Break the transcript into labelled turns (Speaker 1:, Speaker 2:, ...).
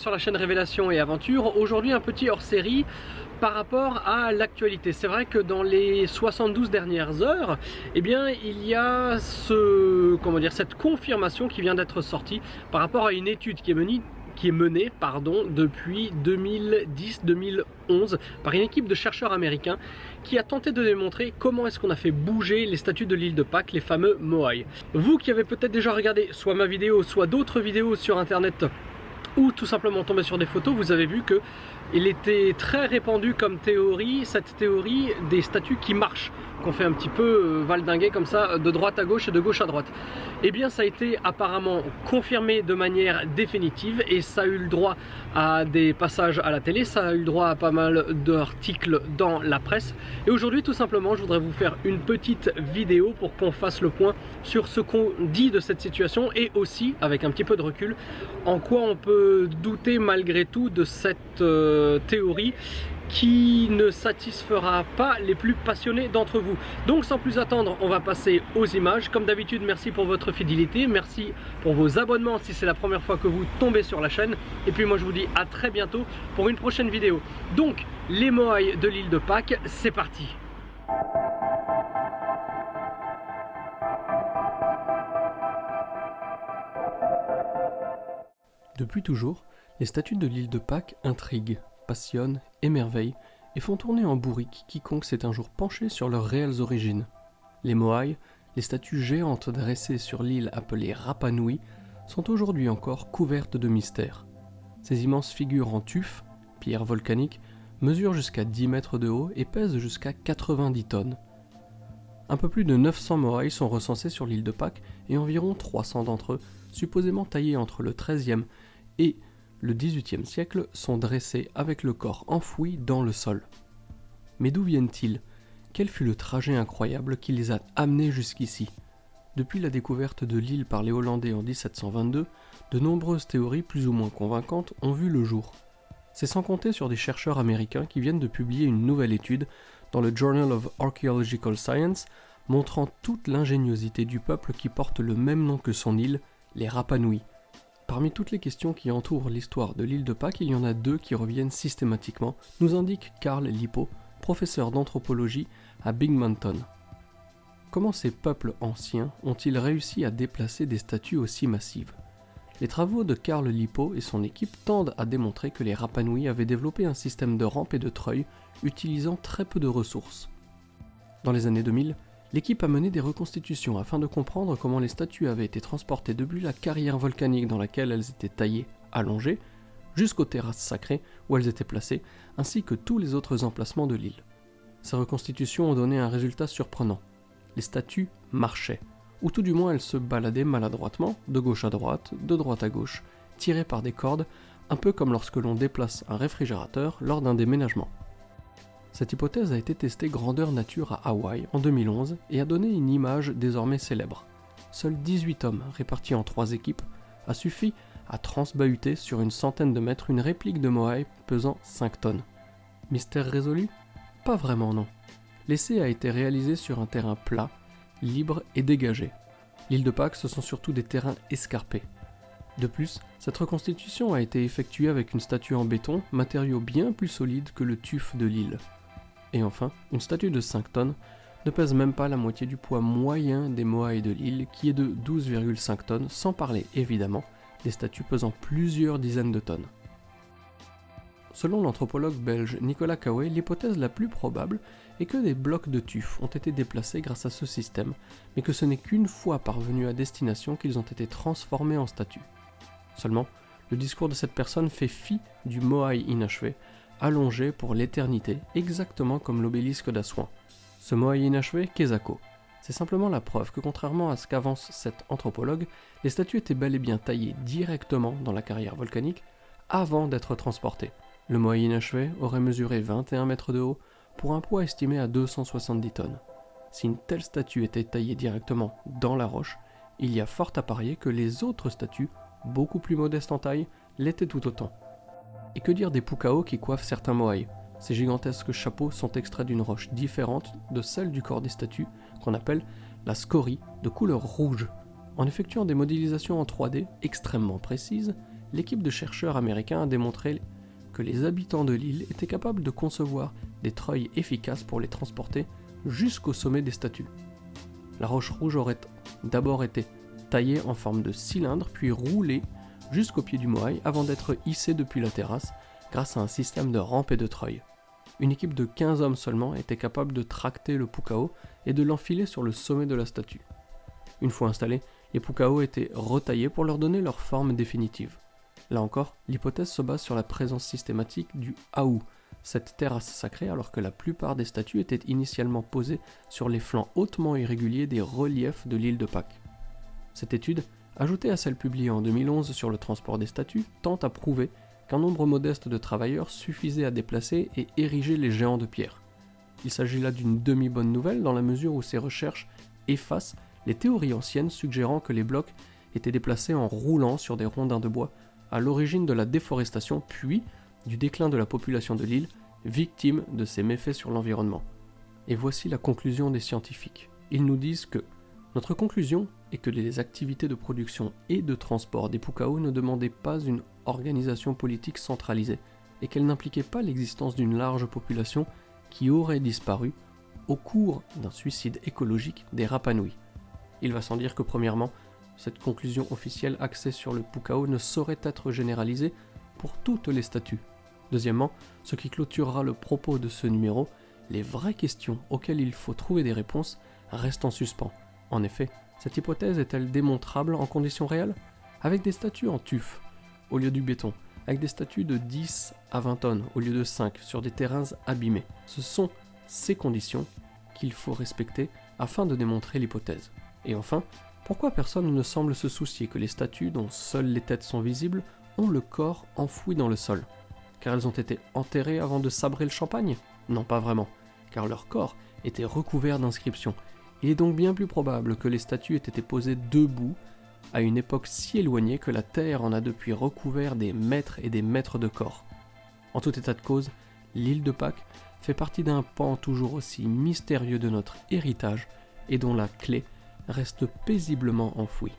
Speaker 1: sur la chaîne Révélation et Aventure. Aujourd'hui un petit hors-série par rapport à l'actualité. C'est vrai que dans les 72 dernières heures, eh bien, il y a cette confirmation qui vient d'être sortie par rapport à une étude qui est menée depuis 2010-2011 par une équipe de chercheurs américains qui a tenté de démontrer comment est-ce qu'on a fait bouger les statues de l'île de Pâques, les fameux Moai. Vous qui avez peut-être déjà regardé soit ma vidéo, soit d'autres vidéos sur internet, ou tout simplement tombé sur des photos, vous avez vu que il était très répandu comme théorie, cette théorie des statues qui marchent, qu'on fait un petit peu valdinguer comme ça, de droite à gauche et de gauche à droite. Eh bien ça a été apparemment confirmé de manière définitive et ça a eu le droit à des passages à la télé, ça a eu le droit à pas mal d'articles dans la presse. Et aujourd'hui tout simplement je voudrais vous faire une petite vidéo pour qu'on fasse le point sur ce qu'on dit de cette situation et aussi, avec un petit peu de recul, en quoi on peut douter malgré tout de cette théorie qui ne satisfera pas les plus passionnés d'entre vous. Donc sans plus attendre, on va passer aux images. Comme d'habitude, merci pour votre fidélité, merci pour vos abonnements si c'est la première fois que vous tombez sur la chaîne. Et puis moi je vous dis à très bientôt pour une prochaine vidéo. Donc les Moai de l'île de Pâques, c'est parti. Depuis toujours, les statues de l'île de Pâques intriguent, passionnent, émerveillent et font tourner en bourrique quiconque s'est un jour penché sur leurs réelles origines. Les Moai, les statues géantes dressées sur l'île appelée Rapa Nui, sont aujourd'hui encore couvertes de mystères. Ces immenses figures en tuf, pierre volcanique, mesurent jusqu'à 10 mètres de haut et pèsent jusqu'à 90 tonnes. Un peu plus de 900 Moai sont recensés sur l'île de Pâques et environ 300 d'entre eux, supposément taillés entre le XIIIe et le XVIIIe siècle, sont dressés avec le corps enfoui dans le sol. Mais d'où viennent-ils? Quel fut le trajet incroyable qui les a amenés jusqu'ici? Depuis la découverte de l'île par les Hollandais en 1722, de nombreuses théories plus ou moins convaincantes ont vu le jour. C'est sans compter sur des chercheurs américains qui viennent de publier une nouvelle étude dans le Journal of Archaeological Science montrant toute l'ingéniosité du peuple qui porte le même nom que son île, les Rapa Nui. Parmi toutes les questions qui entourent l'histoire de l'île de Pâques, il y en a deux qui reviennent systématiquement, nous indique Carl Lippo, professeur d'anthropologie à Binghamton. Comment ces peuples anciens ont-ils réussi à déplacer des statues aussi massives? Les travaux de Carl Lippo et son équipe tendent à démontrer que les Rapa Nui avaient développé un système de rampes et de treuils utilisant très peu de ressources. Dans les années 2000, l'équipe a mené des reconstitutions afin de comprendre comment les statues avaient été transportées depuis la carrière volcanique dans laquelle elles étaient taillées, allongées, jusqu'aux terrasses sacrées où elles étaient placées, ainsi que tous les autres emplacements de l'île. Ces reconstitutions ont donné un résultat surprenant. Les statues marchaient, ou tout du moins elles se baladaient maladroitement, de gauche à droite, de droite à gauche, tirées par des cordes, un peu comme lorsque l'on déplace un réfrigérateur lors d'un déménagement. Cette hypothèse a été testée grandeur nature à Hawaï en 2011 et a donné une image désormais célèbre. Seuls 18 hommes, répartis en 3 équipes, a suffi à transbahuter sur une centaine de mètres une réplique de Moai pesant 5 tonnes. Mystère résolu? Pas vraiment non. L'essai a été réalisé sur un terrain plat, libre et dégagé. L'île de Pâques, ce sont surtout des terrains escarpés. De plus, cette reconstitution a été effectuée avec une statue en béton, matériau bien plus solide que le tuf de l'île. Et enfin, une statue de 5 tonnes ne pèse même pas la moitié du poids moyen des Moai de l'île qui est de 12,5 tonnes, sans parler évidemment des statues pesant plusieurs dizaines de tonnes. Selon l'anthropologue belge Nicolas Coué, l'hypothèse la plus probable est que des blocs de tuf ont été déplacés grâce à ce système, mais que ce n'est qu'une fois parvenus à destination qu'ils ont été transformés en statues. Seulement, le discours de cette personne fait fi du Moai inachevé, allongé pour l'éternité, exactement comme l'obélisque d'Assouan. Ce Moai inachevé, Kesako. C'est simplement la preuve que contrairement à ce qu'avance cet anthropologue, les statues étaient bel et bien taillées directement dans la carrière volcanique avant d'être transportées. Le Moai inachevé aurait mesuré 21 mètres de haut pour un poids estimé à 270 tonnes. Si une telle statue était taillée directement dans la roche, il y a fort à parier que les autres statues, beaucoup plus modestes en taille, l'étaient tout autant. Et que dire des pukao qui coiffent certains Moai? Ces gigantesques chapeaux sont extraits d'une roche différente de celle du corps des statues, qu'on appelle la scorie, de couleur rouge. En effectuant des modélisations en 3D extrêmement précises, l'équipe de chercheurs américains a démontré que les habitants de l'île étaient capables de concevoir des treuils efficaces pour les transporter jusqu'au sommet des statues. La roche rouge aurait d'abord été taillée en forme de cylindre, puis roulée jusqu'au pied du moai avant d'être hissée depuis la terrasse grâce à un système de rampes et de treuils. Une équipe de 15 hommes seulement était capable de tracter le pukao et de l'enfiler sur le sommet de la statue. Une fois installés, les pukao étaient retaillés pour leur donner leur forme définitive. Là encore, l'hypothèse se base sur la présence systématique du aou, cette terrasse sacrée, alors que la plupart des statues étaient initialement posées sur les flancs hautement irréguliers des reliefs de l'île de Pâques. Cette étude, ajoutée à celle publiée en 2011 sur le transport des statues, tente à prouver qu'un nombre modeste de travailleurs suffisait à déplacer et ériger les géants de pierre. Il s'agit là d'une demi-bonne nouvelle dans la mesure où ces recherches effacent les théories anciennes suggérant que les blocs étaient déplacés en roulant sur des rondins de bois à l'origine de la déforestation puis du déclin de la population de l'île, victime de ces méfaits sur l'environnement. Et voici la conclusion des scientifiques. Ils nous disent que notre conclusion est que les activités de production et de transport des pukao ne demandaient pas une organisation politique centralisée et qu'elles n'impliquaient pas l'existence d'une large population qui aurait disparu au cours d'un suicide écologique des Rapa Nui. Il va sans dire que premièrement, cette conclusion officielle axée sur le pukao ne saurait être généralisée pour toutes les statues. Deuxièmement, ce qui clôturera le propos de ce numéro, les vraies questions auxquelles il faut trouver des réponses restent en suspens. En effet, cette hypothèse est-elle démontrable en conditions réelles ? Avec des statues en tuf, au lieu du béton, avec des statues de 10 à 20 tonnes au lieu de 5 sur des terrains abîmés. Ce sont ces conditions qu'il faut respecter afin de démontrer l'hypothèse. Et enfin, pourquoi personne ne semble se soucier que les statues dont seules les têtes sont visibles ont le corps enfoui dans le sol ? Car elles ont été enterrées avant de sabrer le champagne ? Non, pas vraiment, car leur corps était recouvert d'inscriptions. Il est donc bien plus probable que les statues aient été posées debout à une époque si éloignée que la terre en a depuis recouvert des mètres et des mètres de corps. En tout état de cause, l'île de Pâques fait partie d'un pan toujours aussi mystérieux de notre héritage et dont la clé reste paisiblement enfouie.